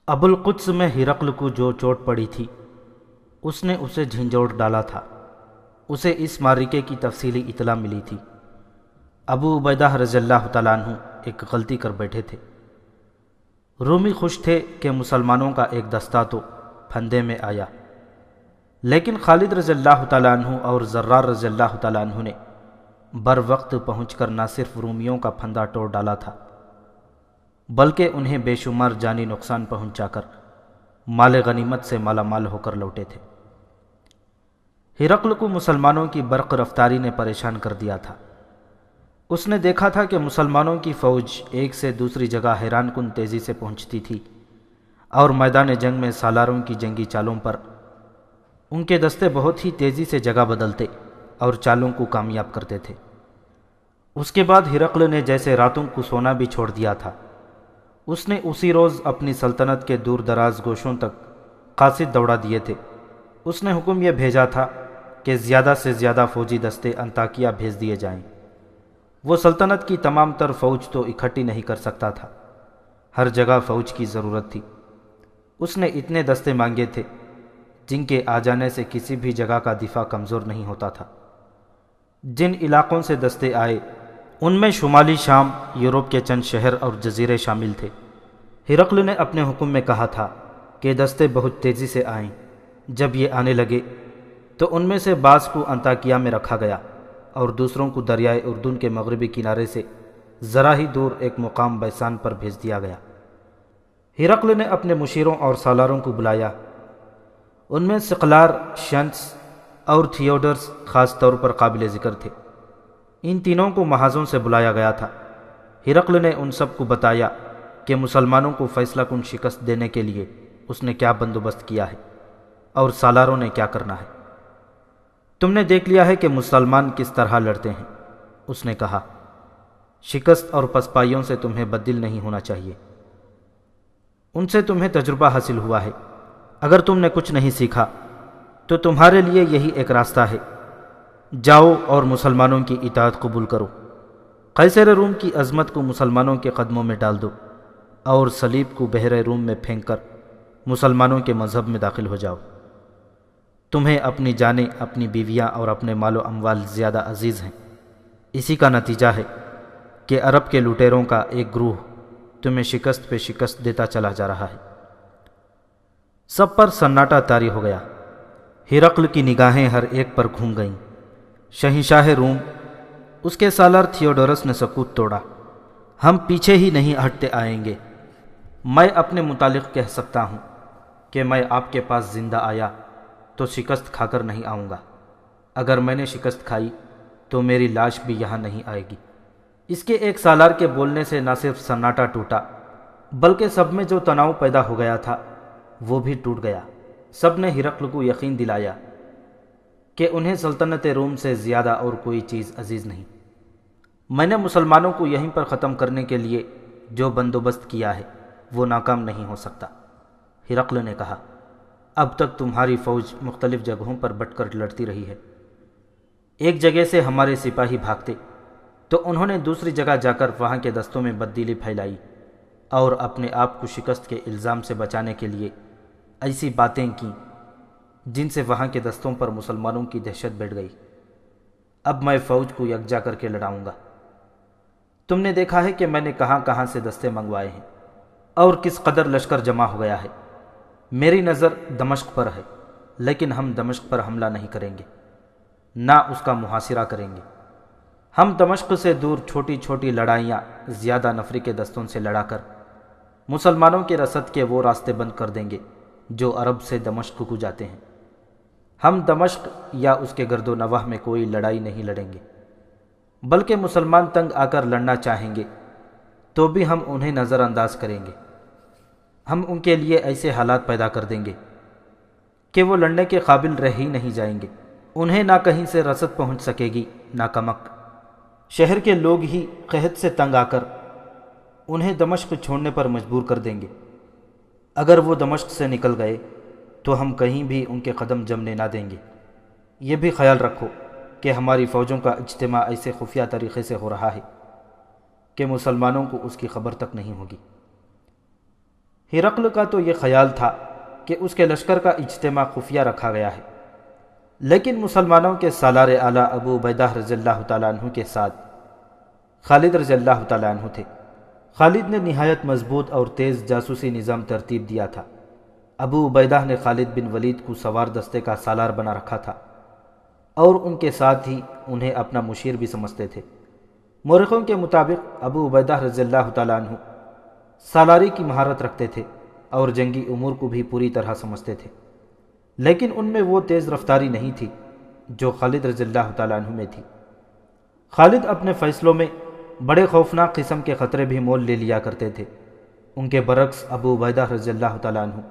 ابو القدس میں ہرقل کو جو چوٹ پڑی تھی اس نے اسے جھنجھوڑ ڈالا تھا۔ اسے اس معرکے کی تفصیلی اطلاع ملی تھی۔ ابو عبیدہ رضی اللہ تعالیٰ عنہ ایک غلطی کر بیٹھے تھے۔ رومی خوش تھے کہ مسلمانوں کا ایک دستہ تو پھندے میں آیا، لیکن خالد رضی اللہ تعالیٰ عنہ اور زرار رضی اللہ تعالیٰ عنہ نے بر وقت پہنچ کر نہ صرف رومیوں کا پھندا توڑ ڈالا تھا بلکہ انہیں بے شمار جانی نقصان پہنچا کر مال غنیمت سے مالا مال ہو کر لوٹے تھے۔ ہرقل کو مسلمانوں کی برق رفتاری نے پریشان کر دیا تھا۔ اس نے دیکھا تھا کہ مسلمانوں کی فوج ایک سے دوسری جگہ حیران کن تیزی سے پہنچتی تھی اور میدان جنگ میں سالاروں کی جنگی چالوں پر ان کے دستے بہت ہی تیزی سے جگہ بدلتے اور چالوں کو کامیاب کرتے تھے۔ اس کے بعد ہرقل نے جیسے راتوں کو سونا بھی چھوڑ دیا تھا، اس نے اسی روز اپنی سلطنت کے دور دراز گوشوں تک قاصد دوڑا دیے تھے۔ اس نے حکم یہ بھیجا تھا کہ زیادہ سے زیادہ فوجی دستے انطاکیہ بھیج دیے جائیں۔ وہ سلطنت کی تمام تر فوج تو اکٹھی نہیں کر سکتا تھا، ہر جگہ فوج کی ضرورت تھی۔ اس نے اتنے دستے مانگے تھے جن کے آ جانے سے کسی بھی جگہ کا دفاع کمزور نہیں ہوتا تھا۔ جن علاقوں سے دستے آئے ان میں شمالی شام، یورپ کے چند شہر اور جزیرے شامل تھے۔ ہرقل نے اپنے حکم میں کہا تھا کہ دستے بہت تیزی سے آئیں۔ جب یہ آنے لگے تو ان میں سے بعض کو انطاکیہ میں رکھا گیا اور دوسروں کو دریائے اردن کے مغربی کنارے سے ذرا ہی دور ایک مقام بیسان پر بھیج دیا گیا۔ ہرقل نے اپنے مشیروں اور سالاروں کو بلایا۔ ان میں سقلار، شنس اور تھیوڈرس خاص طور پر قابل ذکر تھے۔ ان تینوں کو محاذوں سے بلایا گیا تھا۔ ہرقل نے ان سب کو بتایا کہ مسلمانوں کو فیصلہ کن شکست دینے کے لیے اس نے کیا بندوبست کیا ہے اور سالاروں نے کیا کرنا ہے۔ تم نے دیکھ لیا ہے کہ مسلمان کس طرح لڑتے ہیں، اس نے کہا۔ شکست اور پسپائیوں سے تمہیں بددل نہیں ہونا چاہیے، ان سے تمہیں تجربہ حاصل ہوا ہے۔ اگر تم نے کچھ نہیں سیکھا تو تمہارے لیے یہی ایک راستہ ہے، جاؤ اور مسلمانوں کی اطاعت قبول کرو۔ قیصر روم کی عظمت کو مسلمانوں کے قدموں میں ڈال دو اور صلیب کو بحر روم میں پھینک کر مسلمانوں کے مذہب میں داخل ہو جاؤ۔ تمہیں اپنی جانیں، اپنی بیویاں اور اپنے مال و اموال زیادہ عزیز ہیں۔ اسی کا نتیجہ ہے کہ عرب کے لٹیروں کا ایک گروہ تمہیں شکست پہ شکست دیتا چلا جا رہا ہے۔ سب پر سناٹا طاری ہو گیا۔ ہرقل کی نگاہیں ہر ایک پر گھوم گئیں۔ شہنشاہ روم، اس کے سالار تھیوڈورس نے سکوت توڑا۔ ہم پیچھے ہی نہیں ہٹتے آئیں گے۔ میں اپنے متعلق کہہ سکتا ہوں کہ میں آپ کے پاس زندہ آیا تو شکست کھا کر نہیں آؤں گا۔ اگر میں نے شکست کھائی تو میری لاش بھی یہاں نہیں آئے گی۔ اس کے ایک سالار کے بولنے سے نہ صرف سناٹا ٹوٹا بلکہ سب میں جو تناؤ پیدا ہو گیا تھا وہ بھی ٹوٹ گیا۔ سب نے ہرقل کو یقین دلایا کہ انہیں سلطنت روم سے زیادہ اور کوئی چیز عزیز نہیں۔ میں نے مسلمانوں کو یہیں پر ختم کرنے کے لیے جو بندوبست کیا ہے وہ ناکام نہیں ہو سکتا۔ ہرقل نے کہا، اب تک تمہاری فوج مختلف جگہوں پر بٹ کر لڑتی رہی ہے۔ ایک جگہ سے ہمارے سپاہی بھاگتے تو انہوں نے دوسری جگہ جا کر وہاں کے دستوں میں بددلی پھیلائی اور اپنے آپ کو شکست کے الزام سے بچانے کے لیے ایسی باتیں کیں جن سے وہاں کے دستوں پر مسلمانوں کی دہشت بیٹھ گئی۔ اب میں فوج کو یکجا کر کے لڑاؤں گا۔ تم نے دیکھا ہے کہ میں نے کہاں کہاں سے دستے منگوائے ہیں اور کس قدر لشکر جمع ہو گیا ہے۔ میری نظر دمشق پر ہے، لیکن ہم دمشق پر حملہ نہیں کریں گے، نہ اس کا محاصرہ کریں گے۔ ہم دمشق سے دور چھوٹی چھوٹی لڑائیاں زیادہ نفری کے دستوں سے لڑا کر مسلمانوں کے رسد کے وہ راستے بند کر دیں گے جو عرب سے دمشق کو جاتے ہیں۔ ہم دمشق یا اس کے گرد و نواح میں کوئی لڑائی نہیں لڑیں گے، بلکہ مسلمان تنگ آ کر لڑنا چاہیں گے تو بھی ہم انہیں نظر انداز کریں گے۔ ہم ان کے لیے ایسے حالات پیدا کر دیں گے کہ وہ لڑنے کے قابل رہ ہی نہیں جائیں گے۔ انہیں نہ کہیں سے رسد پہنچ سکے گی نہ کمک۔ شہر کے لوگ ہی قحط سے تنگ آ کر انہیں دمشق چھوڑنے پر مجبور کر دیں گے۔ اگر وہ دمشق سے نکل گئے تو ہم کہیں بھی ان کے قدم جمنے نہ دیں گے۔ یہ بھی خیال رکھو کہ ہماری فوجوں کا اجتماع ایسے خفیہ طریقے سے ہو رہا ہے کہ مسلمانوں کو اس کی خبر تک نہیں ہوگی۔ ہرقل کا تو یہ خیال تھا کہ اس کے لشکر کا اجتماع خفیہ رکھا گیا ہے، لیکن مسلمانوں کے سالار اعلیٰ ابو عبیدہ رضی اللہ تعالیٰ عنہ کے ساتھ خالد رضی اللہ تعالیٰ عنہ تھے۔ خالد نے نہایت مضبوط اور تیز جاسوسی نظام ترتیب دیا تھا۔ ابو عبیدہ نے خالد بن ولید کو سوار دستے کا سالار بنا رکھا تھا اور ان کے ساتھ ہی انہیں اپنا مشیر بھی سمجھتے تھے۔ مورخوں کے مطابق ابو عبیدہ رضی اللہ تعالیٰ عنہ سالاری کی مہارت رکھتے تھے اور جنگی امور کو بھی پوری طرح سمجھتے تھے، لیکن ان میں وہ تیز رفتاری نہیں تھی جو خالد رضی اللہ تعالیٰ عنہ میں تھی۔ خالد اپنے فیصلوں میں بڑے خوفناک قسم کے خطرے بھی مول لے لیا کرتے تھے۔ ان کے برعکس ابو عبیدہ رضی اللہ تعالیٰ عنہ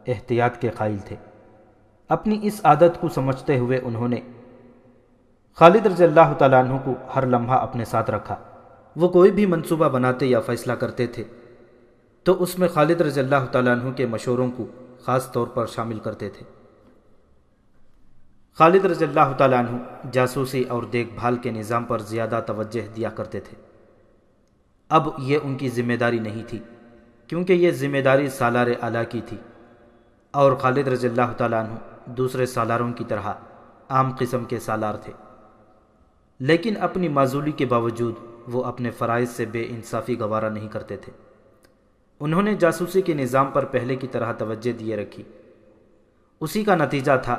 احتیاط کے قائل تھے۔ اپنی اس عادت کو سمجھتے ہوئے انہوں نے خالد رضی اللہ تعالیٰ عنہ کو ہر لمحہ اپنے ساتھ رکھا۔ وہ کوئی بھی منصوبہ بناتے یا فیصلہ کرتے تھے تو اس میں خالد رضی اللہ تعالیٰ عنہ کے مشوروں کو خاص طور پر شامل کرتے تھے۔ خالد رضی اللہ تعالیٰ عنہ جاسوسی اور دیکھ بھال کے نظام پر زیادہ توجہ دیا کرتے تھے۔ اب یہ ان کی ذمہ داری نہیں تھی، کیونکہ یہ ذمہ داری سالار اعلیٰ کی تھی، اور خالد رضی اللہ تعالیٰ عنہ دوسرے سالاروں کی طرح عام قسم کے سالار تھے، لیکن اپنی معزولی کے باوجود وہ اپنے فرائض سے بے انصافی گوارا نہیں کرتے تھے۔ انہوں نے جاسوسی کے نظام پر پہلے کی طرح توجہ دیے رکھی۔ اسی کا نتیجہ تھا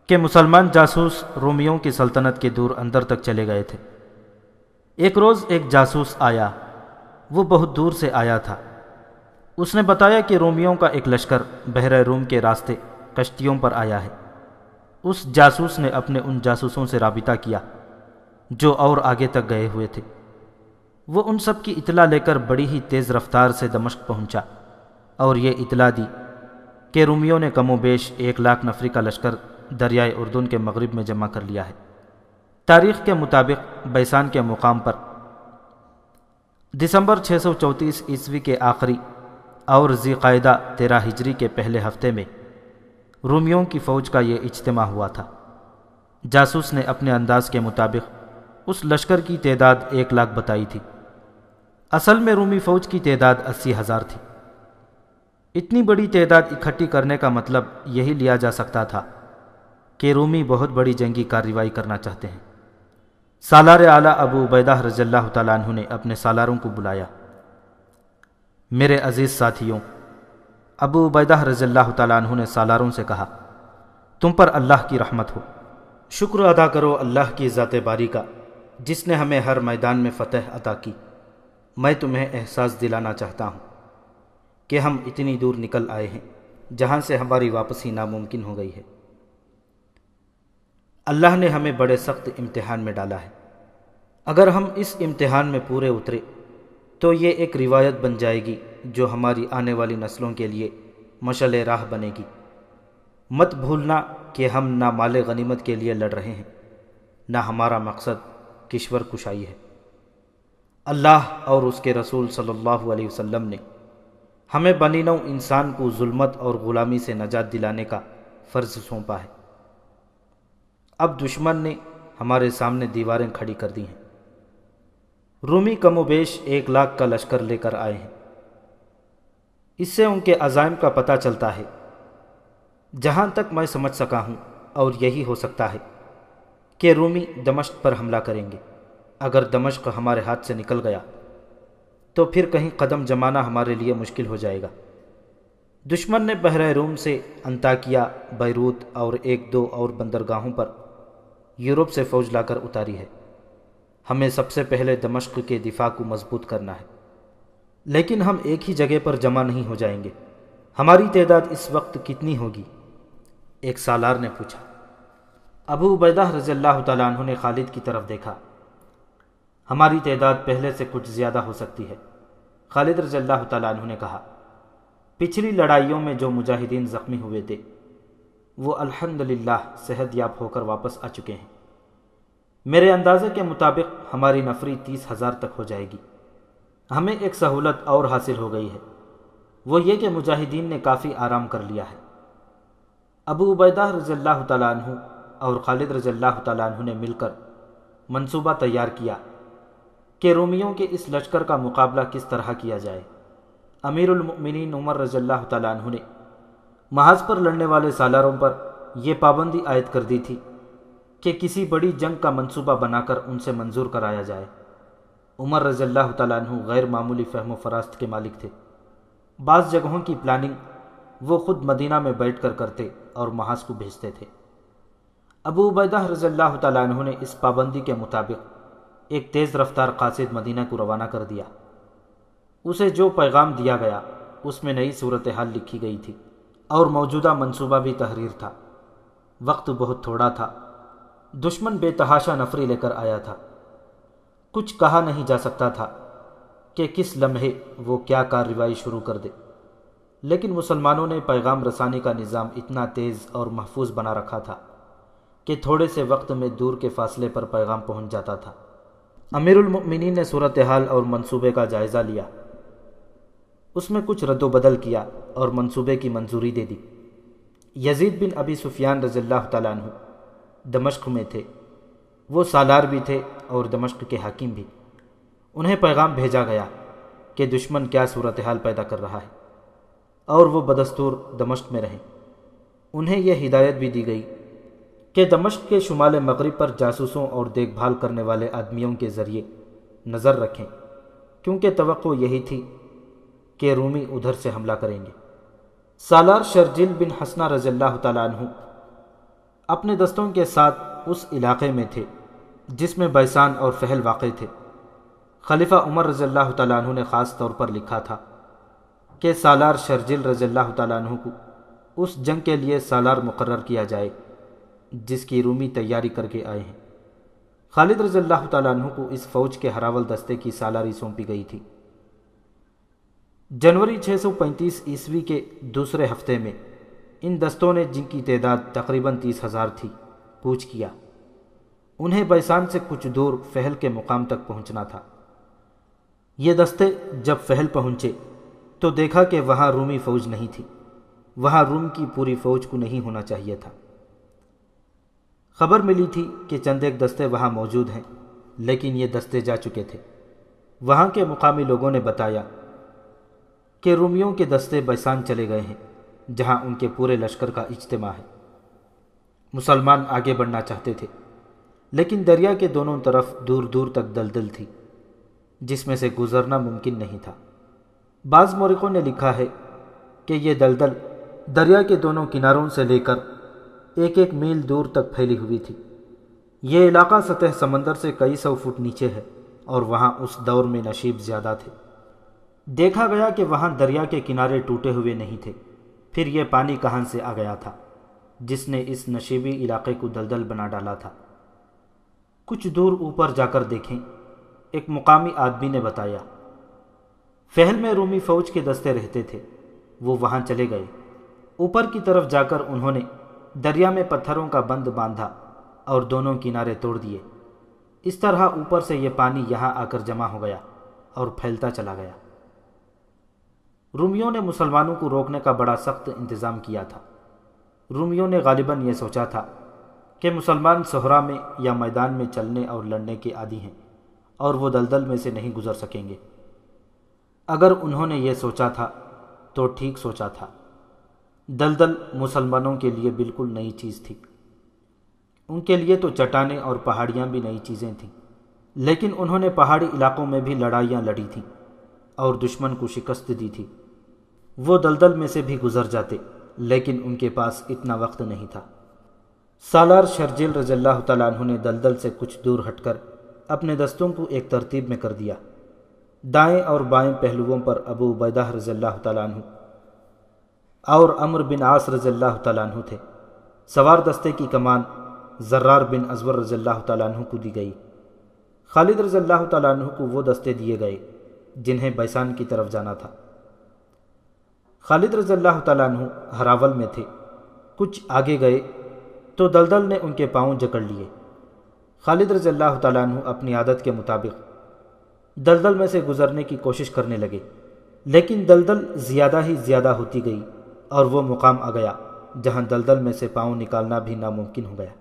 کہ مسلمان جاسوس رومیوں کی سلطنت کے دور اندر تک چلے گئے تھے۔ ایک روز ایک جاسوس آیا، وہ بہت دور سے آیا تھا۔ اس نے بتایا کہ رومیوں کا ایک لشکر بحر روم کے راستے کشتیوں پر آیا ہے۔ اس جاسوس نے اپنے ان جاسوسوں سے رابطہ کیا جو اور آگے تک گئے ہوئے تھے۔ وہ ان سب کی اطلاع لے کر بڑی ہی تیز رفتار سے دمشق پہنچا اور یہ اطلاع دی کہ رومیوں نے کم و بیش 1,00,000 نفری کا لشکر دریائے اردن کے مغرب میں جمع کر لیا ہے۔ تاریخ کے مطابق بیسان کے مقام پر دسمبر 634 عیسوی کے آخری اور ذی قعدہ 13 ہجری کے پہلے ہفتے میں رومیوں کی فوج کا یہ اجتماع ہوا تھا۔ جاسوس نے اپنے انداز کے مطابق اس لشکر کی تعداد 1,00,000 بتائی تھی۔ اصل میں رومی فوج کی تعداد 80,000 تھی۔ اتنی بڑی تعداد اکٹھی کرنے کا مطلب یہی لیا جا سکتا تھا کہ رومی بہت بڑی جنگی کارروائی کرنا چاہتے ہیں۔ سالار اعلیٰ ابو عبیدہ رضی اللہ تعالیٰ عنہ نے اپنے سالاروں کو بلایا۔ میرے عزیز ساتھیوں، ابو عبیدہ رضی اللہ تعالیٰ عنہ نے سالاروں سے کہا، تم پر اللہ کی رحمت ہو۔ شکر ادا کرو اللہ کی ذات باری کا جس نے ہمیں ہر میدان میں فتح عطا کی۔ میں تمہیں احساس دلانا چاہتا ہوں کہ ہم اتنی دور نکل آئے ہیں جہاں سے ہماری واپسی ناممکن ہو گئی ہے۔ اللہ نے ہمیں بڑے سخت امتحان میں ڈالا ہے۔ اگر ہم اس امتحان میں پورے اترے تو یہ ایک روایت بن جائے گی جو ہماری آنے والی نسلوں کے لیے مشعل راہ بنے گی۔ مت بھولنا کہ ہم نہ مال غنیمت کے لیے لڑ رہے ہیں، نہ ہمارا مقصد کشور کشائی ہے۔ اللہ اور اس کے رسول صلی اللہ علیہ وسلم نے ہمیں بنی نوع انسان کو ظلمت اور غلامی سے نجات دلانے کا فرض سونپا ہے۔ اب دشمن نے ہمارے سامنے دیواریں کھڑی کر دی ہیں۔ رومی کم و بیش 1,00,000 کا لشکر لے کر آئے ہیں۔ اس سے ان کے عزائم کا پتہ چلتا ہے۔ جہاں تک میں سمجھ سکا ہوں اور یہی ہو سکتا ہے کہ رومی دمشق پر حملہ کریں گے۔ اگر دمشق ہمارے ہاتھ سے نکل گیا تو پھر کہیں قدم جمانا ہمارے لیے مشکل ہو جائے گا۔ دشمن نے بحر روم سے انطاکیہ، بیروت اور 1-2 اور بندرگاہوں پر یورپ سے فوج لا کر اتاری ہے۔ ہمیں سب سے پہلے دمشق کے دفاع کو مضبوط کرنا ہے، لیکن ہم ایک ہی جگہ پر جمع نہیں ہو جائیں گے۔ ہماری تعداد اس وقت کتنی ہوگی؟ ایک سالار نے پوچھا۔ ابو عبیدہ رضی اللہ تعالیٰ عنہ نے خالد کی طرف دیکھا۔ ہماری تعداد پہلے سے کچھ زیادہ ہو سکتی ہے، خالد رضی اللہ تعالیٰ عنہ نے کہا۔ پچھلی لڑائیوں میں جو مجاہدین زخمی ہوئے تھے وہ الحمدللہ صحت یاب ہو کر واپس آ چکے ہیں۔ میرے اندازے کے مطابق ہماری نفری 30,000 تک ہو جائے گی۔ ہمیں ایک سہولت اور حاصل ہو گئی ہے، وہ یہ کہ مجاہدین نے کافی آرام کر لیا ہے۔ ابو عبیدہ رضی اللہ تعالیٰ عنہ اور خالد رضی اللہ تعالیٰ عنہ نے مل کر منصوبہ تیار کیا کہ رومیوں کے اس لشکر کا مقابلہ کس طرح کیا جائے۔ امیر المؤمنین عمر رضی اللہ تعالیٰ عنہ نے محاذ پر لڑنے والے سالاروں پر یہ پابندی عائد کر دی تھی کہ کسی بڑی جنگ کا منصوبہ بنا کر ان سے منظور کرایا جائے۔ عمر رضی اللہ تعالیٰ عنہ غیر معمولی فہم و فراست کے مالک تھے۔ بعض جگہوں کی پلاننگ وہ خود مدینہ میں بیٹھ کر کرتے اور محاذ کو بھیجتے تھے۔ ابو عبیدہ رضی اللہ تعالیٰ عنہ نے اس پابندی کے مطابق ایک تیز رفتار قاصد مدینہ کو روانہ کر دیا۔ اسے جو پیغام دیا گیا اس میں نئی صورتحال لکھی گئی تھی اور موجودہ منصوبہ بھی تحریر تھا۔ وقت بہت تھوڑا تھا، دشمن بے تحاشا نفری لے کر آیا تھا۔ کچھ کہا نہیں جا سکتا تھا کہ کس لمحے وہ کیا کارروائی شروع کر دے، لیکن مسلمانوں نے پیغام رسانی کا نظام اتنا تیز اور محفوظ بنا رکھا تھا کہ تھوڑے سے وقت میں دور کے فاصلے پر پیغام پہنچ جاتا تھا۔ امیر المؤمنین نے صورتحال اور منصوبے کا جائزہ لیا، اس میں کچھ رد و بدل کیا اور منصوبے کی منظوری دے دی۔ یزید بن ابی سفیان رضی اللہ تعالیٰ عنہ دمشق میں تھے، وہ سالار بھی تھے اور دمشق کے حاکم بھی۔ انہیں پیغام بھیجا گیا کہ دشمن کیا صورتحال پیدا کر رہا ہے اور وہ بدستور دمشق میں رہیں۔ انہیں یہ ہدایت بھی دی گئی کہ دمشق کے شمال مغرب پر جاسوسوں اور دیکھ بھال کرنے والے آدمیوں کے ذریعے نظر رکھیں، کیونکہ توقع یہی تھی کہ رومی ادھر سے حملہ کریں گے۔ سالار شرجیل بن حسنہ رضی اللہ تعالیٰ عنہ اپنے دستوں کے ساتھ اس علاقے میں تھے جس میں بیسان اور فہل واقع تھے۔ خلیفہ عمر رضی اللہ تعالیٰ عنہ نے خاص طور پر لکھا تھا کہ سالار شرجیل رضی اللہ تعالیٰ عنہ کو اس جنگ کے لیے سالار مقرر کیا جائے جس کی رومی تیاری کر کے آئے ہیں۔ خالد رضی اللہ تعالیٰ عنہ کو اس فوج کے ہراول دستے کی سالاری سونپی گئی تھی۔ جنوری 635 عیسوی کے دوسرے ہفتے میں ان دستوں نے، جن کی تعداد تقریباً 30,000 تھی، کوچ کیا۔ انہیں بیسان سے کچھ دور فہل کے مقام تک پہنچنا تھا۔ یہ دستے جب فہل پہنچے تو دیکھا کہ وہاں رومی فوج نہیں تھی، وہاں روم کی پوری فوج کو نہیں ہونا چاہیے تھا۔ خبر ملی تھی کہ چند ایک دستے وہاں موجود ہیں، لیکن یہ دستے جا چکے تھے۔ وہاں کے مقامی لوگوں نے بتایا کہ رومیوں کے دستے بیسان چلے گئے ہیں، جہاں ان کے پورے لشکر کا اجتماع ہے۔ مسلمان آگے بڑھنا چاہتے تھے، لیکن دریا کے دونوں طرف دور دور تک دلدل تھی جس میں سے گزرنا ممکن نہیں تھا۔ بعض مورخوں نے لکھا ہے کہ یہ دلدل دریا کے دونوں کناروں سے لے کر ایک ایک میل دور تک پھیلی ہوئی تھی۔ یہ علاقہ سطح سمندر سے کئی سو فٹ نیچے ہے اور وہاں اس دور میں نشیب زیادہ تھے۔ دیکھا گیا کہ وہاں دریا کے کنارے ٹوٹے ہوئے نہیں تھے، پھر یہ پانی کہاں سے آ گیا تھا جس نے اس نشیبی علاقے کو دلدل بنا ڈالا تھا۔ کچھ دور اوپر جا کر دیکھیں، ایک مقامی آدمی نے بتایا، فہل میں رومی فوج کے دستے رہتے تھے، وہ وہاں چلے گئے۔ اوپر کی طرف جا کر انہوں نے دریا میں پتھروں کا بند باندھا اور دونوں کنارے توڑ دیے۔ اس طرح اوپر سے یہ پانی یہاں آ کر جمع ہو گیا اور پھیلتا چلا گیا۔ رومیوں نے مسلمانوں کو روکنے کا بڑا سخت انتظام کیا تھا۔ رومیوں نے غالباً یہ سوچا تھا کہ مسلمان صحرا میں یا میدان میں چلنے اور لڑنے کے عادی ہیں اور وہ دلدل میں سے نہیں گزر سکیں گے۔ اگر انہوں نے یہ سوچا تھا تو ٹھیک سوچا تھا۔ دلدل مسلمانوں کے لیے بالکل نئی چیز تھی۔ ان کے لیے تو چٹانیں اور پہاڑیاں بھی نئی چیزیں تھیں، لیکن انہوں نے پہاڑی علاقوں میں بھی لڑائیاں لڑی تھیں اور دشمن کو شکست دی تھی۔ وہ دلدل میں سے بھی گزر جاتے، لیکن ان کے پاس اتنا وقت نہیں تھا۔ سالار شرجیل رضی اللہ تعالیٰ عنہ نے دلدل سے کچھ دور ہٹ کر اپنے دستوں کو ایک ترتیب میں کر دیا۔ دائیں اور بائیں پہلوؤں پر ابو عبیدہ رضی اللہ تعالیٰ عنہ اور عمرو بن عاص رضی اللہ تعالیٰ عنہ تھے۔ سوار دستے کی کمان زرار بن ازور رضی اللہ تعالیٰ عنہ کو دی گئی۔ خالد رضی اللہ تعالیٰ عنہ کو وہ دستے دیے گئے جنہیں بیسان کی طرف جانا تھا۔ خالد رضی اللہ تعالیٰ عنہ ہراول میں تھے۔ کچھ آگے گئے تو دلدل نے ان کے پاؤں جکڑ لیے۔ خالد رضی اللہ تعالیٰ عنہ اپنی عادت کے مطابق دلدل میں سے گزرنے کی کوشش کرنے لگے، لیکن دلدل زیادہ ہی زیادہ ہوتی گئی اور وہ مقام آ گیا جہاں دلدل میں سے پاؤں نکالنا بھی ناممکن ہو گیا۔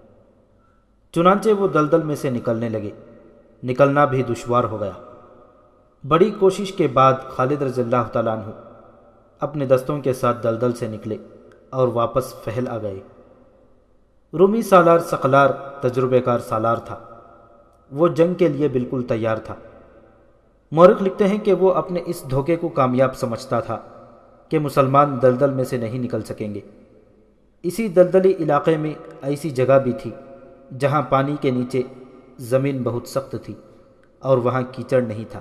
چنانچہ وہ دلدل میں سے نکلنے لگے، نکلنا بھی دشوار ہو گیا۔ بڑی کوشش کے بعد خالد رضی اللہ تعالیٰ عنہ اپنے دستوں کے ساتھ دلدل سے نکلے اور واپس فہل آ گئے۔ رومی سالار ثقلار تجربہ کار سالار تھا، وہ جنگ کے لیے بالکل تیار تھا۔ مورخ لکھتے ہیں کہ وہ اپنے اس دھوکے کو کامیاب سمجھتا تھا کہ مسلمان دلدل میں سے نہیں نکل سکیں گے۔ اسی دلدلی علاقے میں ایسی جگہ بھی تھی جہاں پانی کے نیچے زمین بہت سخت تھی اور وہاں کیچڑ نہیں تھا،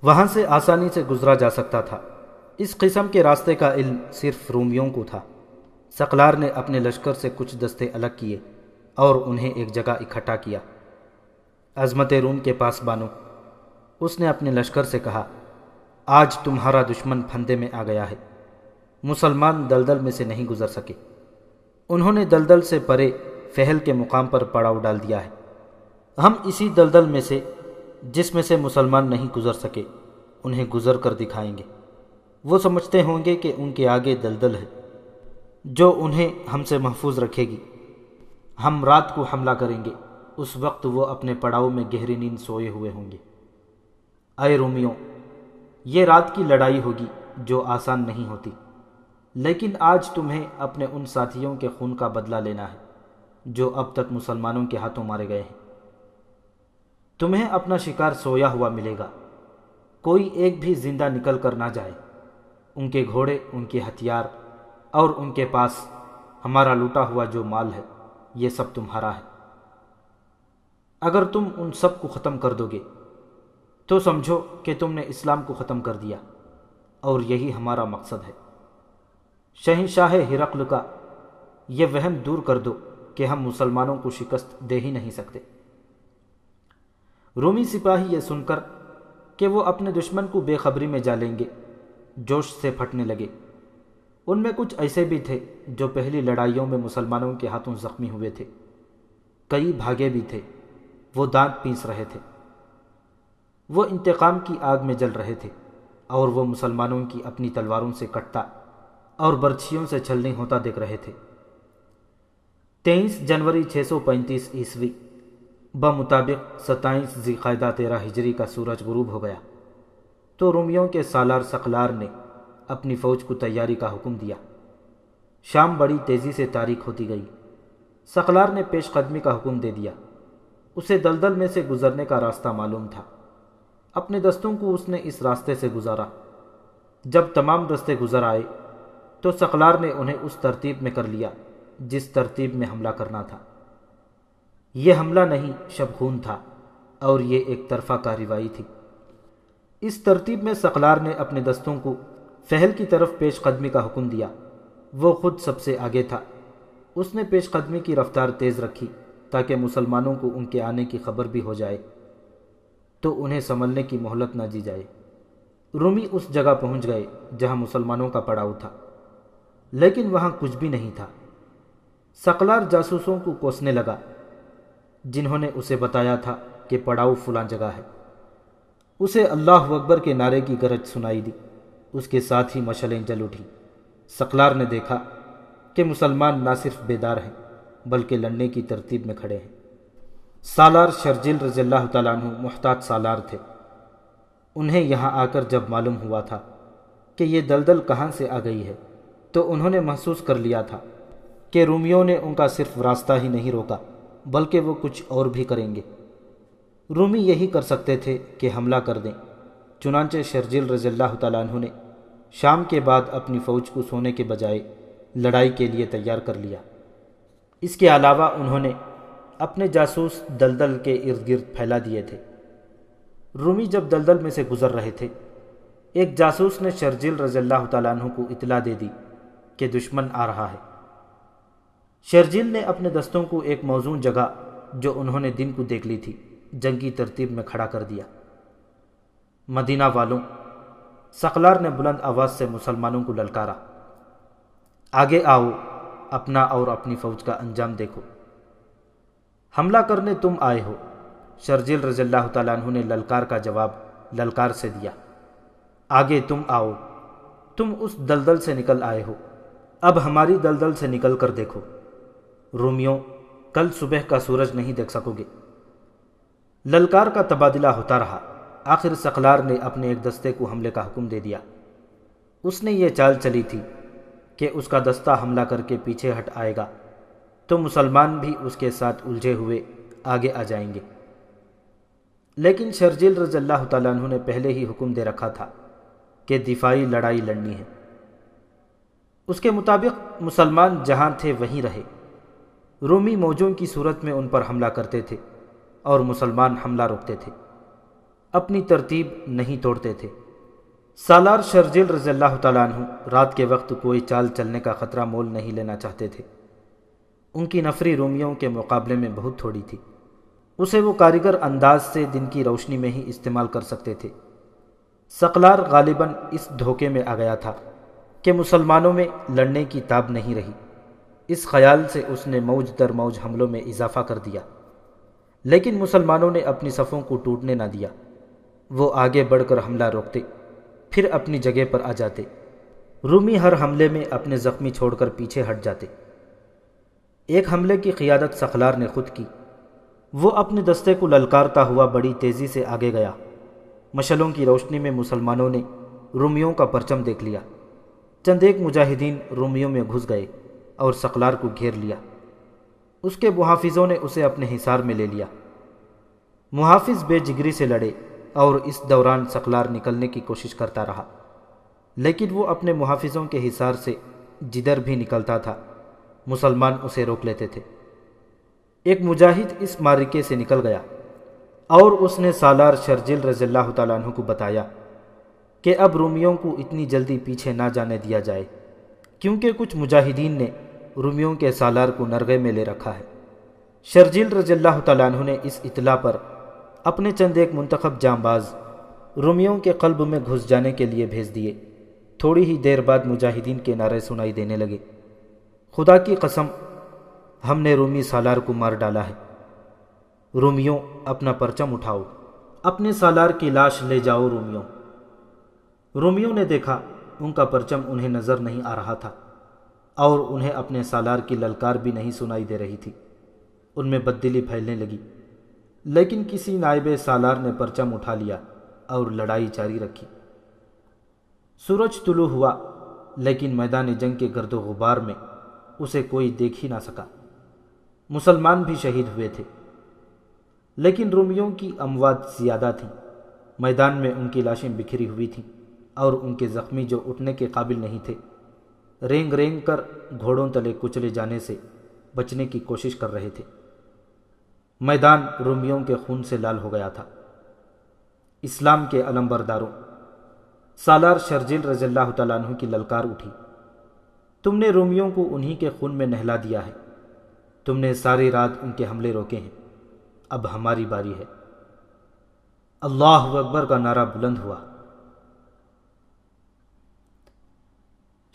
وہاں سے آسانی سے گزرا جا سکتا تھا۔ اس قسم کے راستے کا علم صرف رومیوں کو تھا۔ ثقلار نے اپنے لشکر سے کچھ دستے الگ کیے اور انہیں ایک جگہ اکٹھا کیا۔ عظمت روم کے پاس بانو، اس نے اپنے لشکر سے کہا، آج تمہارا دشمن پھندے میں آ گیا ہے، مسلمان دلدل میں سے نہیں گزر سکے۔ انہوں نے دلدل سے پرے فہل کے مقام پر پڑاؤ ڈال دیا ہے۔ ہم اسی دلدل میں سے جس میں سے مسلمان نہیں گزر سکے انہیں گزر کر دکھائیں گے۔ وہ سمجھتے ہوں گے کہ ان کے آگے دلدل ہے جو انہیں ہم سے محفوظ رکھے گی۔ ہم رات کو حملہ کریں گے، اس وقت وہ اپنے پڑاؤ میں گہری نیند سوئے ہوئے ہوں گے۔ اے رومیوں، یہ رات کی لڑائی ہوگی جو آسان نہیں ہوتی، لیکن آج تمہیں اپنے ان ساتھیوں کے خون کا بدلہ لینا ہے جو اب تک مسلمانوں کے ہاتھوں مارے گئے ہیں۔ تمہیں اپنا شکار سویا ہوا ملے گا، کوئی ایک بھی زندہ نکل کر نہ جائے۔ ان کے گھوڑے، ان کے ہتھیار اور ان کے پاس ہمارا لوٹا ہوا جو مال ہے، یہ سب تمہارا ہے۔ اگر تم ان سب کو ختم کر دو گے تو سمجھو کہ تم نے اسلام کو ختم کر دیا، اور یہی ہمارا مقصد ہے۔ شہنشاہ ہرقل کا یہ وہم دور کر دو کہ ہم مسلمانوں کو شکست دے ہی نہیں سکتے۔ رومی سپاہی یہ سن کر کہ وہ اپنے دشمن کو بے خبری میں جا لیں گے جوش سے پھٹنے لگے۔ ان میں کچھ ایسے بھی تھے جو پہلی لڑائیوں میں مسلمانوں کے ہاتھوں زخمی ہوئے تھے، کئی بھاگے بھی تھے، وہ دانت پیس رہے تھے، وہ انتقام کی آگ میں جل رہے تھے، اور وہ مسلمانوں کی اپنی تلواروں سے کٹتا اور برچھیوں سے چھلنی ہوتا دیکھ رہے تھے۔ 23 جنوری 635 عیسوی بمطابق 27 ذی القعدہ 13 ہجری کا سورج غروب ہو گیا تو رومیوں کے سالار ثقلار نے اپنی فوج کو تیاری کا حکم دیا۔ شام بڑی تیزی سے تاریک ہوتی گئی۔ ثقلار نے پیش قدمی کا حکم دے دیا۔ اسے دلدل میں سے گزرنے کا راستہ معلوم تھا۔ اپنے دستوں کو اس نے اس راستے سے گزارا۔ جب تمام دستے گزر آئے تو ثقلار نے انہیں اس ترتیب میں کر لیا جس ترتیب میں حملہ کرنا تھا۔ یہ حملہ نہیں، شبخون تھا، اور یہ ایک طرفہ کارروائی تھی۔ اس ترتیب میں ثقلار نے اپنے دستوں کو فہل کی طرف پیش قدمی کا حکم دیا۔ وہ خود سب سے آگے تھا۔ اس نے پیش قدمی کی رفتار تیز رکھی تاکہ مسلمانوں کو ان کے آنے کی خبر بھی ہو جائے تو انہیں سنبھلنے کی مہلت نہ دی جائے۔ رومی اس جگہ پہنچ گئے جہاں مسلمانوں کا پڑاؤ تھا، لیکن وہاں کچھ بھی نہیں تھا۔ ثقلار جاسوسوں کو کوسنے لگا جنہوں نے اسے بتایا تھا کہ پڑاؤ فلاں جگہ ہے۔ اسے اللہ اکبر کے نعرے کی گرج سنائی دی، اس کے ساتھ ہی مشعلیں جل اٹھیں۔ ثقلار نے دیکھا کہ مسلمان نہ صرف بیدار ہیں بلکہ لڑنے کی ترتیب میں کھڑے ہیں۔ سالار شرجیل رضی اللہ تعالیٰ عنہ محتاط سالار تھے۔ انہیں یہاں آ کر جب معلوم ہوا تھا کہ یہ دلدل کہاں سے آ گئی ہے تو انہوں نے محسوس کر لیا تھا کہ رومیوں نے ان کا صرف راستہ ہی نہیں روکا بلکہ وہ کچھ اور بھی کریں گے۔ رومی یہی کر سکتے تھے کہ حملہ کر دیں۔ چنانچہ شرجیل رضی اللہ تعالیٰ عنہ نے شام کے بعد اپنی فوج کو سونے کے بجائے لڑائی کے لیے تیار کر لیا۔ اس کے علاوہ انہوں نے اپنے جاسوس دلدل کے ارد گرد پھیلا دیے تھے۔ رومی جب دلدل میں سے گزر رہے تھے، ایک جاسوس نے شرجیل رضی اللہ تعالیٰ عنہ کو اطلاع دے دی کہ دشمن آ رہا ہے۔ شرجیل نے اپنے دستوں کو ایک موزون جگہ جو انہوں نے دن کو دیکھ لی تھی جنگی ترتیب میں کھڑا کر دیا۔ مدینہ والوں، ثقلار نے بلند آواز سے مسلمانوں کو للکارا، آگے آؤ، اپنا اور اپنی فوج کا انجام دیکھو۔ حملہ کرنے تم آئے ہو۔ شرجیل رضی اللہ تعالیٰ عنہ نے للکار کا جواب للکار سے دیا، آگے تم آؤ، تم اس دلدل سے نکل آئے ہو، اب ہماری دلدل سے نکل کر دیکھو۔ رومیوں، کل صبح کا سورج نہیں دیکھ سکو گے۔ للکار کا تبادلہ ہوتا رہا۔ آخر ثقلار نے اپنے ایک دستے کو حملے کا حکم دے دیا۔ اس نے یہ چال چلی تھی کہ اس کا دستہ حملہ کر کے پیچھے ہٹ آئے گا تو مسلمان بھی اس کے ساتھ الجھے ہوئے آگے آ جائیں گے، لیکن شرجیل رضی اللہ تعالیٰ عنہ نے پہلے ہی حکم دے رکھا تھا کہ دفاعی لڑائی لڑنی ہے۔ اس کے مطابق مسلمان جہاں تھے وہیں رہے۔ رومی موجوں کی صورت میں ان پر حملہ کرتے تھے اور مسلمان حملہ روکتے تھے، اپنی ترتیب نہیں توڑتے تھے۔ سالار شرجیل رضی اللہ تعالیٰ عنہ رات کے وقت کوئی چال چلنے کا خطرہ مول نہیں لینا چاہتے تھے۔ ان کی نفری رومیوں کے مقابلے میں بہت تھوڑی تھی، اسے وہ کاریگر انداز سے دن کی روشنی میں ہی استعمال کر سکتے تھے۔ ثقلار غالباً اس دھوکے میں آ گیا تھا کہ مسلمانوں میں لڑنے کی تاب نہیں رہی، اس خیال سے اس نے موج در موج حملوں میں اضافہ کر دیا، لیکن مسلمانوں نے اپنی صفوں کو ٹوٹنے نہ دیا۔ وہ آگے بڑھ کر حملہ روکتے، پھر اپنی جگہ پر آ جاتے۔ رومی ہر حملے میں اپنے زخمی چھوڑ کر پیچھے ہٹ جاتے۔ ایک حملے کی قیادت ثقلار نے خود کی۔ وہ اپنے دستے کو للکارتا ہوا بڑی تیزی سے آگے گیا۔ مشلوں کی روشنی میں مسلمانوں نے رومیوں کا پرچم دیکھ لیا۔ چند ایک مجاہدین رومیوں میں گھس گئے اور ثقلار کو گھیر لیا۔ اس کے محافظوں نے اسے اپنے حصار میں لے لیا۔ محافظ بے جگری سے لڑے اور اس دوران ثقلار نکلنے کی کوشش کرتا رہا، لیکن وہ اپنے محافظوں کے حصار سے جدھر بھی نکلتا تھا مسلمان اسے روک لیتے تھے۔ ایک مجاہد اس معرکے سے نکل گیا اور اس نے سالار شرجیل رضی اللہ تعالیٰ عنہ کو بتایا کہ اب رومیوں کو اتنی جلدی پیچھے نہ جانے دیا جائے، کیونکہ کچھ مجاہدین نے رومیوں کے سالار کو نرغے میں لے رکھا ہے۔ شرجیل رضی اللہ تعالیٰ عنہ نے اس اطلاع پر اپنے چند ایک منتخب جانباز رومیوں کے قلب میں گھس جانے کے لیے بھیج دیے۔ تھوڑی ہی دیر بعد مجاہدین کے نعرے سنائی دینے لگے، خدا کی قسم ہم نے رومی سالار کو مار ڈالا ہے، رومیوں اپنا پرچم اٹھاؤ، اپنے سالار کی لاش لے جاؤ رومیوں۔ رومیوں نے دیکھا ان کا پرچم انہیں نظر نہیں آ رہا تھا اور انہیں اپنے سالار کی للکار بھی نہیں سنائی دے رہی تھی۔ ان میں بددلی پھیلنے لگی، لیکن کسی نائب سالار نے پرچم اٹھا لیا اور لڑائی جاری رکھی۔ سورج طلوع ہوا، لیکن میدان جنگ کے گرد و غبار میں اسے کوئی دیکھ ہی نہ سکا۔ مسلمان بھی شہید ہوئے تھے، لیکن رومیوں کی اموات زیادہ تھیں۔ میدان میں ان کی لاشیں بکھری ہوئی تھیں اور ان کے زخمی جو اٹھنے کے قابل نہیں تھے رینگ رینگ کر گھوڑوں تلے کچلے جانے سے بچنے کی کوشش کر رہے تھے۔ میدان رومیوں کے خون سے لال ہو گیا تھا۔ اسلام کے علمبرداروں، سالار شرجیل رضی اللہ تعالیٰ عنہ کی للکار اٹھی، تم نے رومیوں کو انہی کے خون میں نہلا دیا ہے، تم نے ساری رات ان کے حملے روکے ہیں، اب ہماری باری ہے۔ اللہ اکبر کا نعرہ بلند ہوا۔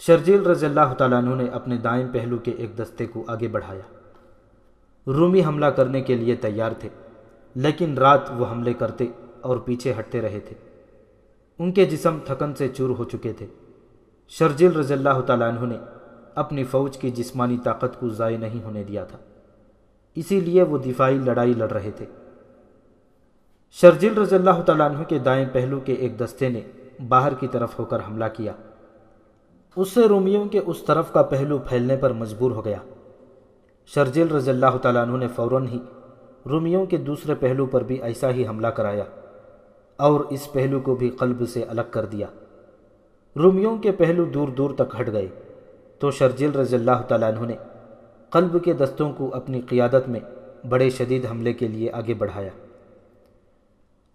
شرجیل رضی اللہ تعالیٰ عنہ نے اپنے دائیں پہلو کے ایک دستے کو آگے بڑھایا۔ رومی حملہ کرنے کے لیے تیار تھے، لیکن رات وہ حملے کرتے اور پیچھے ہٹتے رہے تھے۔ ان کے جسم تھکن سے چور ہو چکے تھے۔ شرجیل رضی اللہ تعالیٰ عنہ نے اپنی فوج کی جسمانی طاقت کو ضائع نہیں ہونے دیا تھا، اسی لیے وہ دفاعی لڑائی لڑ رہے تھے۔ شرجیل رضی اللہ تعالیٰ عنہ کے دائیں پہلو کے ایک دستے نے باہر کی طرف ہو کر حملہ کیا۔ اس سے رومیوں کے اس طرف کا پہلو پھیلنے پر مجبور ہو گیا۔ شرجیل رضی اللہ تعالیٰ عنہ نے فوراً ہی رومیوں کے دوسرے پہلو پر بھی ایسا ہی حملہ کرایا اور اس پہلو کو بھی قلب سے الگ کر دیا۔ رومیوں کے پہلو دور دور تک ہٹ گئے تو شرجیل رضی اللہ تعالیٰ عنہ نے قلب کے دستوں کو اپنی قیادت میں بڑے شدید حملے کے لیے آگے بڑھایا۔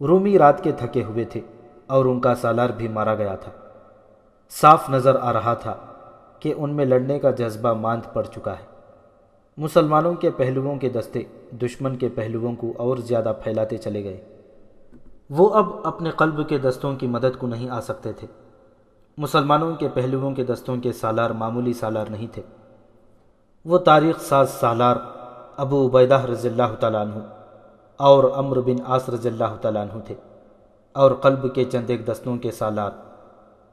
رومی رات کے تھکے ہوئے تھے اور ان کا سالار بھی مارا گیا تھا۔ صاف نظر آ رہا تھا کہ ان میں لڑنے کا جذبہ ماند پڑ چکا ہے۔ مسلمانوں کے پہلوؤں کے دستے دشمن کے پہلوؤں کو اور زیادہ پھیلاتے چلے گئے۔ وہ اب اپنے قلب کے دستوں کی مدد کو نہیں آ سکتے تھے۔ مسلمانوں کے پہلوؤں کے دستوں کے سالار معمولی سالار نہیں تھے، وہ تاریخ ساز سالار ابو عبیدہ رضی اللہ تعالیٰ عنہ اور عمرو بن عاص رضی اللہ تعالیٰ عنہ تھے، اور قلب کے چند ایک دستوں کے سالار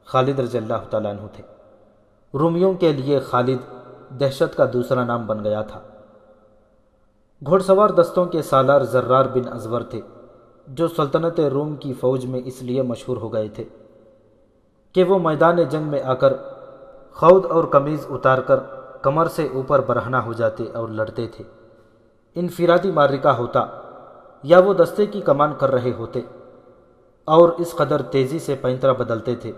خالد رضی اللہ تعالیٰ عنہ تھے۔ رومیوں کے لیے خالد دہشت کا دوسرا نام بن گیا تھا۔ گھوڑ سوار دستوں کے سالار زرار بن ازور تھے، جو سلطنت روم کی فوج میں اس لیے مشہور ہو گئے تھے کہ وہ میدان جنگ میں آ کر خود اور قمیض اتار کر کمر سے اوپر برہنہ ہو جاتے اور لڑتے تھے۔ انفرادی معرکہ ہوتا یا وہ دستے کی کمان کر رہے ہوتے اور اس قدر تیزی سے پینترا بدلتے تھے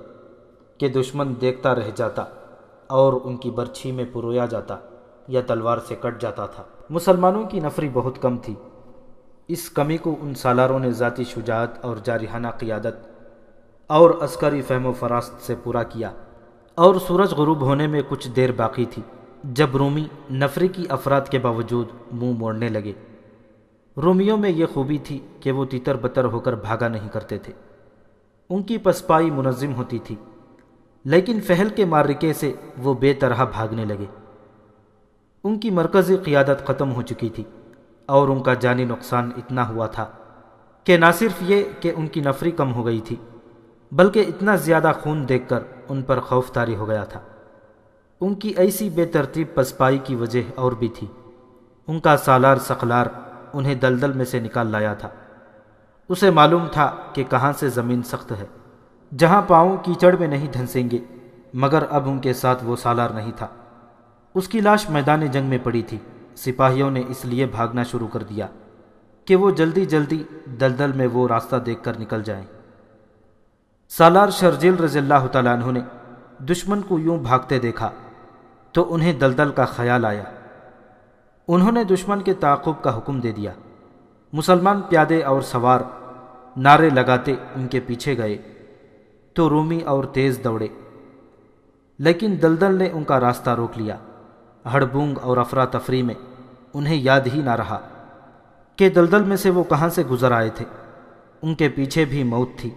کہ دشمن دیکھتا رہ جاتا اور ان کی برچھی میں پرویا جاتا یا تلوار سے کٹ جاتا تھا۔ مسلمانوں کی نفری بہت کم تھی۔ اس کمی کو ان سالاروں نے ذاتی شجاعت اور جارحانہ قیادت اور عسکری فہم و فراست سے پورا کیا، اور سورج غروب ہونے میں کچھ دیر باقی تھی جب رومی نفری کی افراد کے باوجود منہ موڑنے لگے۔ رومیوں میں یہ خوبی تھی کہ وہ تیتر بتر ہو کر بھاگا نہیں کرتے تھے۔ ان کی پسپائی منظم ہوتی تھی، لیکن فہل کے معرکے سے وہ بے طرح بھاگنے لگے۔ ان کی مرکزی قیادت ختم ہو چکی تھی اور ان کا جانی نقصان اتنا ہوا تھا کہ نہ صرف یہ کہ ان کی نفری کم ہو گئی تھی، بلکہ اتنا زیادہ خون دیکھ کر ان پر خوف طاری ہو گیا تھا۔ ان کی ایسی بے ترتیب پسپائی کی وجہ اور بھی تھی۔ ان کا سالار سقلار انہیں دلدل میں سے نکال لایا تھا۔ اسے معلوم تھا کہ کہاں سے زمین سخت ہے، جہاں پاؤں کیچڑ میں نہیں دھنسیں گے، مگر اب ان کے ساتھ وہ سالار نہیں تھا۔ اس کی لاش میدان جنگ میں پڑی تھی۔ سپاہیوں نے اس لیے بھاگنا شروع کر دیا کہ وہ جلدی جلدی دلدل میں وہ راستہ دیکھ کر نکل جائیں۔ سالار شرجیل رضی اللہ تعالیٰ عنہ نے دشمن کو یوں بھاگتے دیکھا تو انہیں دلدل کا خیال آیا۔ انہوں نے دشمن کے تعاقب کا حکم دے دیا۔ مسلمان پیادے اور سوار نعرے لگاتے ان کے پیچھے گئے تو رومی اور تیز دوڑے، لیکن دلدل نے ان کا راستہ روک لیا۔ ہڑبونگ اور افراتفری میں انہیں یاد ہی نہ رہا کہ دلدل میں سے وہ کہاں سے گزر آئے تھے۔ ان کے پیچھے بھی موت تھی،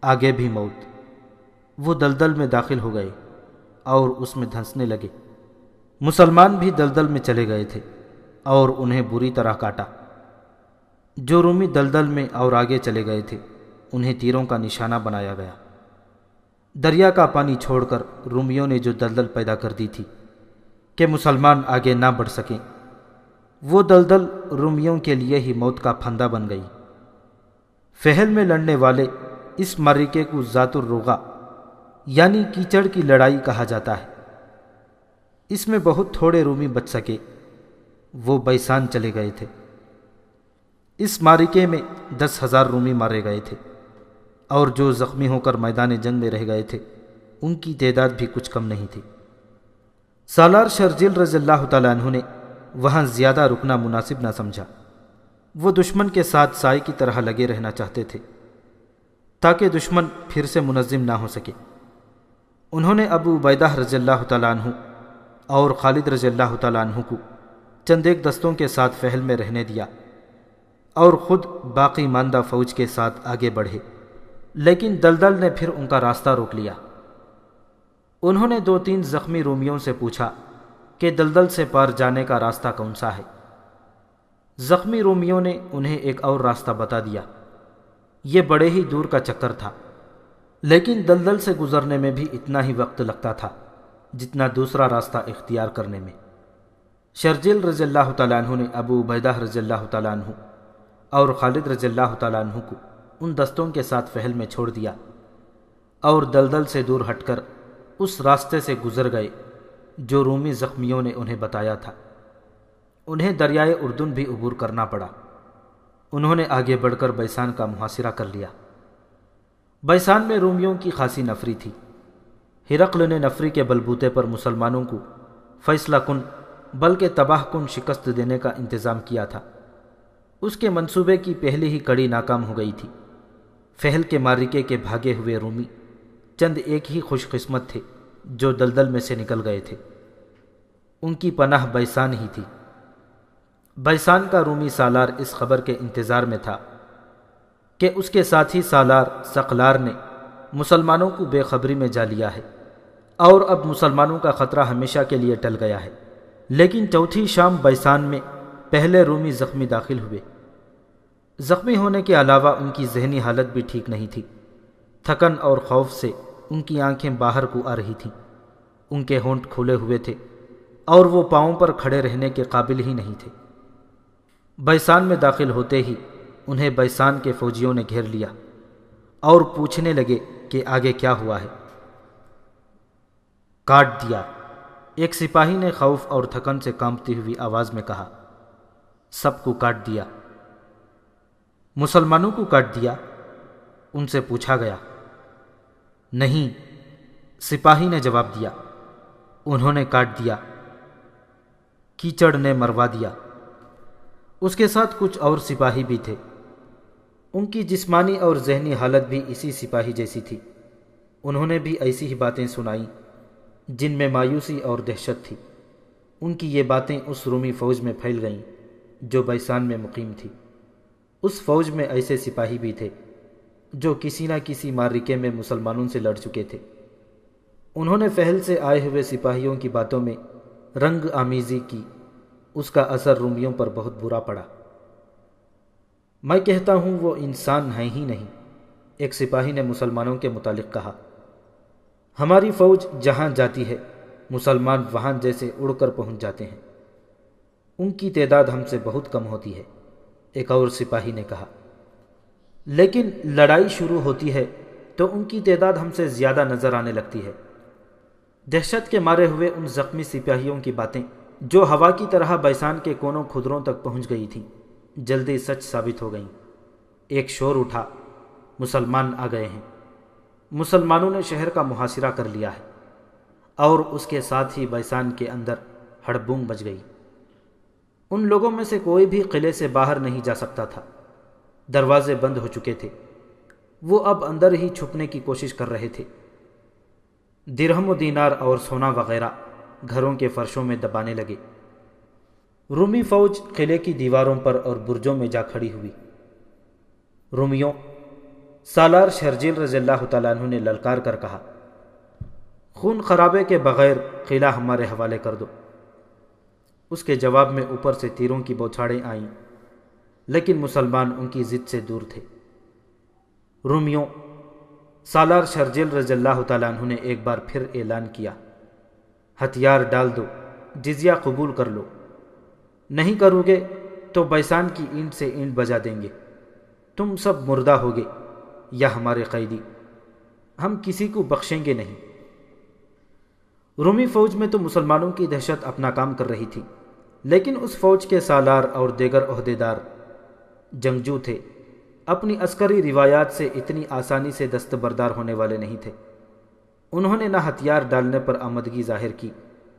آگے بھی موت۔ وہ دلدل میں داخل ہو گئے اور اس میں دھنسنے لگے۔ مسلمان بھی دلدل میں چلے گئے تھے اور انہیں بری طرح کاٹا۔ جو رومی دلدل میں اور آگے چلے گئے تھے انہیں تیروں کا نشانہ بنایا گیا۔ دریا کا پانی چھوڑ کر رومیوں نے جو دلدل پیدا کر دی تھی کہ مسلمان آگے نہ بڑھ سکیں، وہ دلدل رومیوں کے لیے ہی موت کا پھندا بن گئی۔ فہل میں لڑنے والے اس معرکے کو ذات الرغا یعنی کیچڑ کی لڑائی کہا جاتا ہے۔ اس میں بہت تھوڑے رومی بچ سکے، وہ بیسان چلے گئے تھے۔ اس معرکے میں 10,000 رومی مارے گئے تھے، اور جو زخمی ہو کر میدان جنگ میں رہ گئے تھے ان کی تعداد بھی کچھ کم نہیں تھی۔ سالار شرجیل رضی اللہ تعالیٰ عنہ نے وہاں زیادہ رکنا مناسب نہ سمجھا۔ وہ دشمن کے ساتھ سائے کی طرح لگے رہنا چاہتے تھے تاکہ دشمن پھر سے منظم نہ ہو سکے۔ انہوں نے ابو عبیدہ رضی اللہ تعالیٰ عنہ اور خالد رضی اللہ تعالیٰ عنہ کو چند ایک دستوں کے ساتھ فہل میں رہنے دیا اور خود باقی ماندہ فوج کے ساتھ آگے بڑھے، لیکن دلدل نے پھر ان کا راستہ روک لیا۔ انہوں نے 2-3 زخمی رومیوں سے پوچھا کہ دلدل سے پار جانے کا راستہ کون سا ہے۔ زخمی رومیوں نے انہیں ایک اور راستہ بتا دیا۔ یہ بڑے ہی دور کا چکر تھا، لیکن دلدل سے گزرنے میں بھی اتنا ہی وقت لگتا تھا جتنا دوسرا راستہ اختیار کرنے میں۔ شرجیل رضی اللہ تعالیٰ عنہ نے ابو عبیدہ رضی اللہ تعالیٰ عنہ اور خالد رضی اللہ تعالیٰ عنہ کو ان دستوں کے ساتھ فہل میں چھوڑ دیا اور دلدل سے دور ہٹ کر اس راستے سے گزر گئے جو رومی زخمیوں نے انہیں بتایا تھا۔ انہیں دریائے اردن بھی عبور کرنا پڑا۔ انہوں نے آگے بڑھ کر بیسان کا محاصرہ کر لیا۔ بیسان میں رومیوں کی خاصی نفری تھی۔ ہرقل نے نفری کے بلبوتے پر مسلمانوں کو فیصلہ کن بلکہ تباہ کن شکست دینے کا انتظام کیا تھا۔ اس کے منصوبے کی پہلی ہی کڑی ناکام ہو گئی تھی۔ فہل کے معرکے کے بھاگے ہوئے رومی چند ایک ہی خوش قسمت تھے جو دلدل میں سے نکل گئے تھے۔ ان کی پناہ بیسان ہی تھی۔ بیسان کا رومی سالار اس خبر کے انتظار میں تھا کہ اس کے ساتھی سالار سقلار نے مسلمانوں کو بے خبری میں جا لیا ہے اور اب مسلمانوں کا خطرہ ہمیشہ کے لیے ٹل گیا ہے۔ لیکن چوتھی شام بیسان میں پہلے رومی زخمی داخل ہوئے۔ زخمی ہونے کے علاوہ ان کی ذہنی حالت بھی ٹھیک نہیں تھی۔ تھکن اور خوف سے ان کی آنکھیں باہر کو آ رہی تھیں، ان کے ہونٹ کھلے ہوئے تھے اور وہ پاؤں پر کھڑے رہنے کے قابل ہی نہیں تھے۔ بیسان میں داخل ہوتے ہی انہیں بیسان کے فوجیوں نے گھیر لیا اور پوچھنے لگے کہ آگے کیا ہوا ہے۔ کاٹ دیا، ایک سپاہی نے خوف اور تھکن سے کانپتی ہوئی آواز میں کہا۔ سب کو کاٹ دیا۔ مسلمانوں کو کاٹ دیا؟ ان سے پوچھا گیا۔ نہیں، سپاہی نے جواب دیا، انہوں نے کاٹ دیا، کیچڑ نے مروا دیا۔ اس کے ساتھ کچھ اور سپاہی بھی تھے، ان کی جسمانی اور ذہنی حالت بھی اسی سپاہی جیسی تھی۔ انہوں نے بھی ایسی ہی باتیں سنائیں جن میں مایوسی اور دہشت تھی۔ ان کی یہ باتیں اس رومی فوج میں پھیل گئیں جو بیسان میں مقیم تھی۔ اس فوج میں ایسے سپاہی بھی تھے جو کسی نہ کسی معرکے میں مسلمانوں سے لڑ چکے تھے۔ انہوں نے فہل سے آئے ہوئے سپاہیوں کی باتوں میں رنگ آمیزی کی، اس کا اثر رومیوں پر بہت برا پڑا۔ میں کہتا ہوں وہ انسان ہیں ہی نہیں، ایک سپاہی نے مسلمانوں کے متعلق کہا۔ ہماری فوج جہاں جاتی ہے مسلمان وہاں جیسے اڑ کر پہنچ جاتے ہیں، ان کی تعداد ہم سے بہت کم ہوتی ہے، ایک اور سپاہی نے کہا۔ لیکن لڑائی شروع ہوتی ہے تو ان کی تعداد ہم سے زیادہ نظر آنے لگتی ہے۔ دہشت کے مارے ہوئے ان زخمی سپاہیوں کی باتیں جو ہوا کی طرح بیسان کے کونوں خدروں تک پہنچ گئی تھیں جلدی سچ ثابت ہو گئیں۔ ایک شور اٹھا، مسلمان آ گئے ہیں، مسلمانوں نے شہر کا محاصرہ کر لیا ہے، اور اس کے ساتھ ہی بیسان کے اندر ہڑبونگ مچ گئی۔ ان لوگوں میں سے کوئی بھی قلعے سے باہر نہیں جا سکتا تھا، دروازے بند ہو چکے تھے، وہ اب اندر ہی چھپنے کی کوشش کر رہے تھے۔ درہم و دینار اور سونا وغیرہ گھروں کے فرشوں میں دبانے لگے۔ رومی فوج قلعے کی دیواروں پر اور برجوں میں جا کھڑی ہوئی۔ رومیوں، سالار شرجیل رضی اللہ تعالیٰ عنہ نے للکار کر کہا، خون خرابے کے بغیر قلعہ ہمارے حوالے کر دو۔ اس کے جواب میں اوپر سے تیروں کی بوچھاڑیں آئیں، لیکن مسلمان ان کی ضد سے دور تھے۔ رومیوں، سالار شرجیل رضی اللہ تعالیٰ عنہ نے ایک بار پھر اعلان کیا، ہتھیار ڈال دو، جزیہ قبول کر لو، نہیں کرو گے تو بیسان کی اینٹ سے اینٹ بجا دیں گے، تم سب مردہ ہوگے یا ہمارے قیدی، ہم کسی کو بخشیں گے نہیں۔ رومی فوج میں تو مسلمانوں کی دہشت اپنا کام کر رہی تھی، لیکن اس فوج کے سالار اور دیگر عہدیدار جنگجو تھے، اپنی عسکری روایات سے اتنی آسانی سے دستبردار ہونے والے نہیں تھے۔ انہوں نے نہ ہتھیار ڈالنے پر آمدگی ظاہر کی،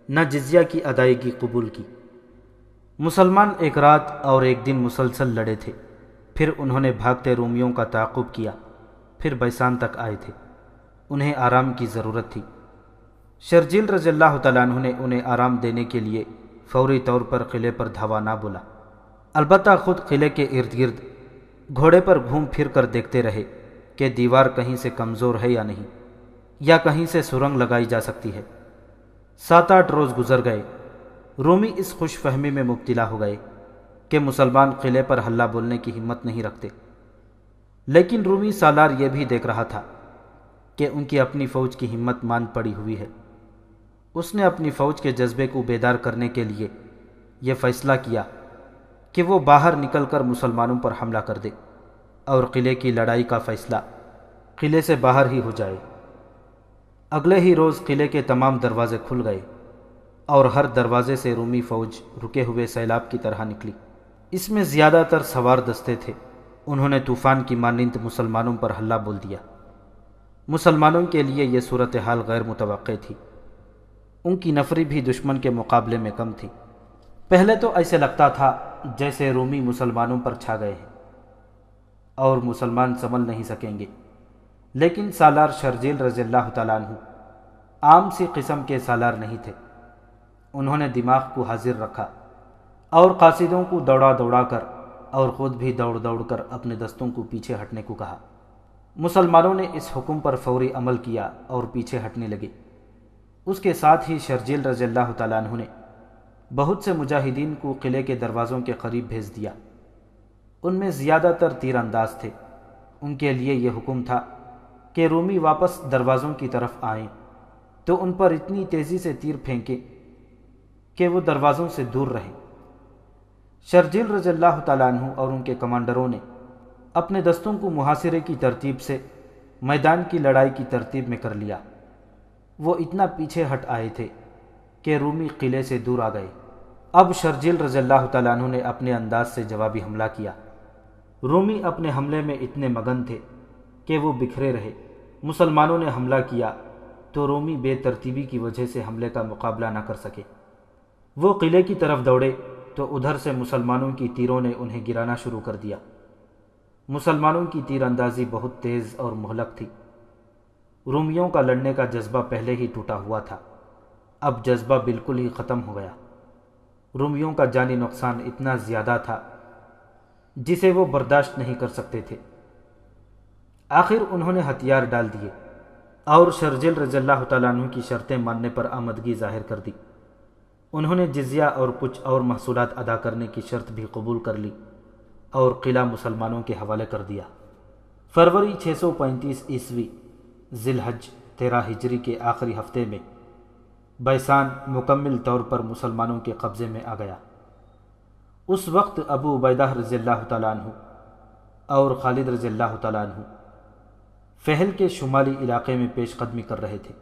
نہ جزیہ کی ادائیگی قبول کی۔ مسلمان ایک رات اور ایک دن مسلسل لڑے تھے، پھر انہوں نے بھاگتے رومیوں کا تعاقب کیا، پھر بیسان تک آئے تھے۔ انہیں آرام کی ضرورت تھی۔ شرجیل رضی اللہ تعالیٰ عنہ نے انہیں آرام دینے کے لیے فوری طور پر قلعے پر دھاوا نہ بولا، البتہ خود قلعے کے ارد گرد گھوڑے پر گھوم پھر کر دیکھتے رہے کہ دیوار کہیں سے کمزور ہے یا نہیں، یا کہیں سے سرنگ لگائی جا سکتی ہے۔ 7-8 روز گزر گئے۔ رومی اس خوش فہمی میں مبتلا ہو گئے کہ مسلمان قلعے پر حلہ بولنے کی ہمت نہیں رکھتے، لیکن رومی سالار یہ بھی دیکھ رہا تھا کہ ان کی اپنی فوج کی ہمت مان پڑی ہوئی ہے۔ اس نے اپنی فوج کے جذبے کو بیدار کرنے کے لیے یہ فیصلہ کیا کہ وہ باہر نکل کر مسلمانوں پر حملہ کر دے اور قلعے کی لڑائی کا فیصلہ قلعے سے باہر ہی ہو جائے۔ اگلے ہی روز قلعے کے تمام دروازے کھل گئے اور ہر دروازے سے رومی فوج رکے ہوئے سیلاب کی طرح نکلی۔ اس میں زیادہ تر سوار دستے تھے۔ انہوں نے طوفان کی مانند مسلمانوں پر حملہ بول دیا۔ مسلمانوں کے لیے یہ صورتحال غیر متوقع تھی، ان کی نفری بھی دشمن کے مقابلے میں کم تھی۔ پہلے تو ایسے لگتا تھا جیسے رومی مسلمانوں پر چھا گئے ہیں اور مسلمان سنبھل نہیں سکیں گے، لیکن سالار شرجیل رضی اللہ تعالیٰ عنہ عام سی قسم کے سالار نہیں تھے۔ انہوں نے دماغ کو حاضر رکھا اور قاصدوں کو دوڑا دوڑا کر اور خود بھی دوڑ دوڑ کر اپنے دستوں کو پیچھے ہٹنے کو کہا۔ مسلمانوں نے اس حکم پر فوری عمل کیا اور پیچھے ہٹنے لگے۔ اس کے ساتھ ہی شرجیل رضی اللہ تعالیٰ عنہ نے بہت سے مجاہدین کو قلعے کے دروازوں کے قریب بھیج دیا۔ ان میں زیادہ تر تیر انداز تھے۔ ان کے لیے یہ حکم تھا کہ رومی واپس دروازوں کی طرف آئیں تو ان پر اتنی تیزی سے تیر پھینکیں کہ وہ دروازوں سے دور رہیں۔ شرجیل رضی اللہ تعالیٰ عنہ اور ان کے کمانڈروں نے اپنے دستوں کو محاصرے کی ترتیب سے میدان کی لڑائی کی ترتیب میں کر لیا۔ وہ اتنا پیچھے ہٹ آئے تھے کہ رومی قلعے سے دور آ گئے۔ اب شرجیل رضی اللہ تعالیٰ عنہ نے اپنے انداز سے جوابی حملہ کیا۔ رومی اپنے حملے میں اتنے مگن تھے کہ وہ بکھرے رہے۔ مسلمانوں نے حملہ کیا تو رومی بے ترتیبی کی وجہ سے حملے کا مقابلہ نہ کر سکے۔ وہ قلعے کی طرف دوڑے تو ادھر سے مسلمانوں کی تیروں نے انہیں گرانا شروع کر دیا۔ مسلمانوں کی تیر اندازی بہت تیز اور مہلک تھی۔ رومیوں کا لڑنے کا جذبہ پہلے ہی ٹوٹا ہوا تھا، اب جذبہ بالکل ہی ختم ہو گیا۔ رومیوں کا جانی نقصان اتنا زیادہ تھا جسے وہ برداشت نہیں کر سکتے تھے۔ آخر انہوں نے ہتھیار ڈال دیے اور شرجیل رضی اللہ تعالیٰ عنہ کی شرطیں ماننے پر آمدگی ظاہر کر دی۔ انہوں نے جزیہ اور کچھ اور محصولات ادا کرنے کی شرط بھی قبول کر لی اور قلعہ مسلمانوں کے حوالے کر دیا۔ فروری 635 عیسوی ذی الحج 13 ہجری کے آخری ہفتے میں بیسان مکمل طور پر مسلمانوں کے قبضے میں آ گیا۔ اس وقت ابو عبیدہ رضی اللہ تعالیٰ عنہ اور خالد رضی اللہ تعالیٰ عنہ فہل کے شمالی علاقے میں پیش قدمی کر رہے تھے۔